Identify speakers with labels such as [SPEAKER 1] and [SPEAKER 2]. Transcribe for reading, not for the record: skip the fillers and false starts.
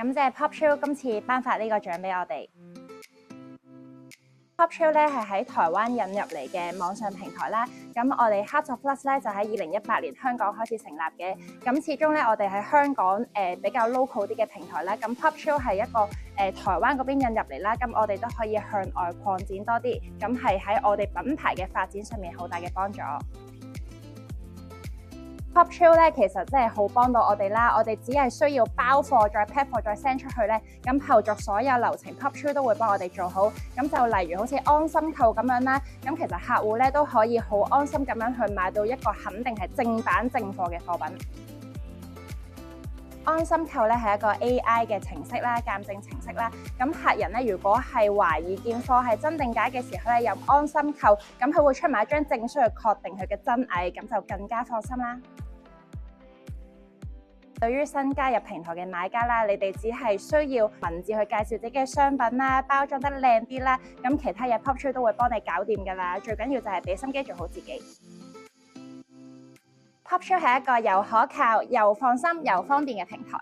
[SPEAKER 1] 感謝 Popchill 今次頒發呢個獎俾我哋。Popchill 咧係喺台灣引入嚟嘅網上平台啦。咁我哋 Heart of Plus 咧就喺2018年香港開始成立嘅。咁始終咧我哋喺香港比較 local 啲嘅平台啦。咁 Popchill 係一個台灣嗰邊引入嚟啦。咁我哋都可以向外擴展多啲。咁係喺我哋品牌嘅發展上面好大嘅幫助。Popchill 咧其實真係好幫到我哋啦，我哋只係需要包貨再 pack 貨再 send 出去咧，咁後續所有流程 Popchill 都會幫我哋做好。咁就例如好似安心購咁樣啦，咁其實客戶咧都可以好安心咁樣去買到一個肯定係正版正貨嘅貨品。安心購咧係一個 AI 嘅程式啦，鑑證程式啦。咁客人咧如果係懷疑件貨係真定假嘅時候咧，有安心購，咁佢會出埋一張證書去確定佢嘅真偽，咁就更加放心啦。對於新加入平台嘅買家啦，你哋只係需要文字去介紹自己嘅商品啦，包裝得靚啲啦，咁其他嘢 Popchill 都會幫你搞掂㗎啦。最緊要就係俾心機做好自己。Popchill 係一個又可靠、又放心、又方便嘅平台。